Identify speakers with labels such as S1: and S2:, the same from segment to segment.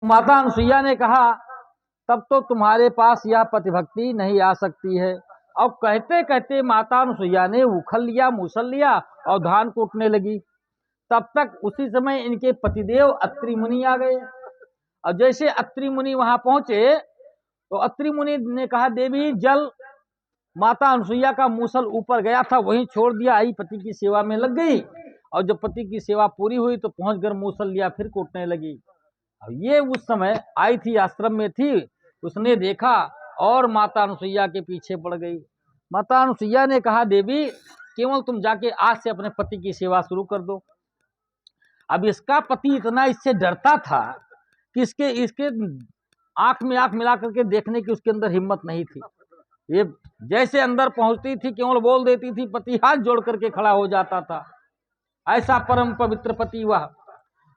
S1: माता अनुसुईया ने कहा तब तो तुम्हारे पास यह पतिभक्ति नहीं आ सकती है। और कहते कहते माता अनुसुईया ने उखल लिया, मूसल लिया और धान कूटने लगी। तब तक उसी समय इनके पतिदेव अत्रि मुनि आ गए। और जैसे अत्रि मुनि वहां पहुंचे तो अत्रि मुनि ने कहा, देवी जल। माता अनुसुईया का मूसल ऊपर गया था, वहीं छोड़ दिया, आई पति की सेवा में लग गई। और जब पति की सेवा पूरी हुई तो पहुंच कर मूसल लिया, फिर कूटने लगी। और ये उस समय आई थी, आश्रम में थी, उसने देखा और माता अनुसुईया के पीछे पड़ गई। माता अनुसुईया ने कहा, देवी केवल तुम जाके आज से अपने पति की सेवा शुरू कर दो। अब इसका पति इतना इससे डरता था कि इसके आंख में आंख मिला करके देखने की उसके अंदर हिम्मत नहीं थी। ये जैसे अंदर पहुंचती थी केवल बोल देती थी, पति हाथ जोड़ करके खड़ा हो जाता था। ऐसा परम पवित्र पति वह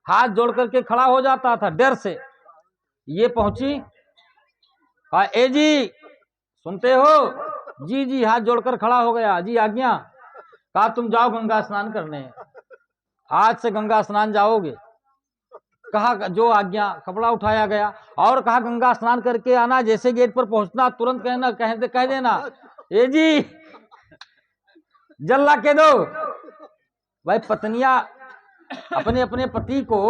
S1: हाथ जोड़ करके खड़ा हो जाता था डर से। ये पहुंची, ए जी सुनते हो? जी जी, हाथ जोड़कर खड़ा हो गया। जी आज्ञा। कहा तुम जाओ गंगा स्नान करने, आज से गंगा स्नान जाओगे। कहा जो आज्ञा। कपड़ा उठाया गया और कहा गंगा स्नान करके आना, जैसे गेट पर पहुंचना तुरंत कहना, कह देना, ए जी जल ला के दो। भाई पत्नियां अपने अपने पति को,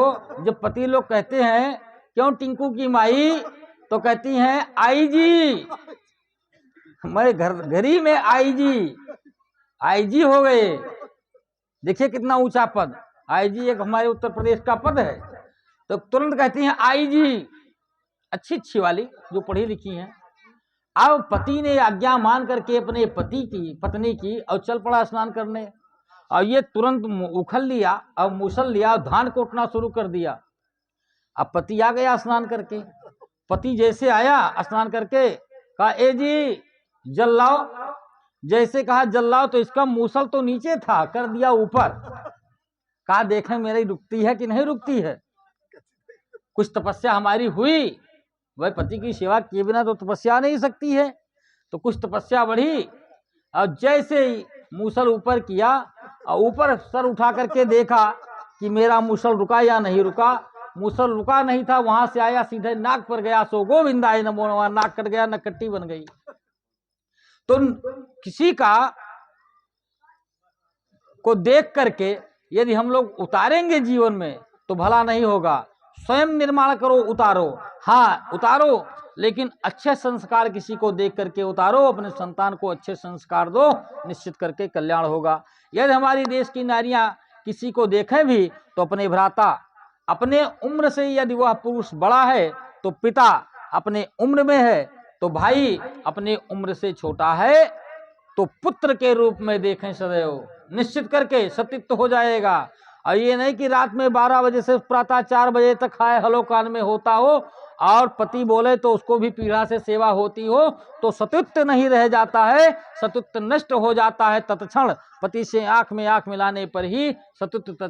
S1: जब पति लोग कहते हैं क्यों टिंकू की माई, तो कहती हैं आई जी। मैं घरी में आई जी हो गए। देखिए कितना ऊंचा पद। आई जी एक हमारे उत्तर प्रदेश का पद है। तो तुरंत कहती हैं आई जी, अच्छी वाली जो पढ़ी लिखी हैं। अब पति ने आज्ञा मान करके अपने पत्नी की और चल पड़ा स्नान करने। और ये तुरंत उखल लिया और मूसल लिया और धान कोटना शुरू कर दिया। अब पति आ गया स्नान करके। पति जैसे आया स्नान करके, कहा ए जी जल लाओ। जैसे कहा जल लाओ तो इसका मूसल तो नीचे था, कर दिया ऊपर। कहा देखें मेरी रुकती है कि नहीं रुकती है। कुछ तपस्या हमारी हुई, वह पति की सेवा किए बिना तो तपस्या नहीं सकती है। तो कुछ तपस्या बढ़ी। और जैसे ही मूसल ऊपर किया और ऊपर सर उठा करके देखा कि मेरा मूसल रुका या नहीं रुका। मूसल रुका नहीं था, वहां से आया सीधे नाक पर गया। सो गोविंदाय नमो नमः, नाक कट गया, नकट्टी बन गई। तो किसी को देख करके यदि हम लोग उतारेंगे जीवन में तो भला नहीं होगा। स्वयं निर्माण करो, उतारो। हाँ उतारो, लेकिन अच्छे संस्कार किसी को देख करके उतारो। अपने संतान को अच्छे संस्कार दो, निश्चित करके कल्याण होगा। यदि हमारी देश की नारियां किसी को देखें भी तो अपने भ्राता, अपने उम्र से यदि वह पुरुष बड़ा है तो पिता, अपने उम्र में है तो भाई, अपने उम्र से छोटा है तो पुत्र के रूप में देखें सदैव। निश्चित करके सतीत्व हो जाएगा। और ये नहीं कि रात में 12 बजे से प्रातः 4 बजे तक खाए हलो कान में होता हो और पति बोले तो उसको भी पीढ़ा से सेवा होती हो, तो सतीत्व नहीं रह जाता है, सतीत्व नष्ट हो जाता है तत्क्षण। पति से आंख में आंख मिलाने पर ही सतीत्व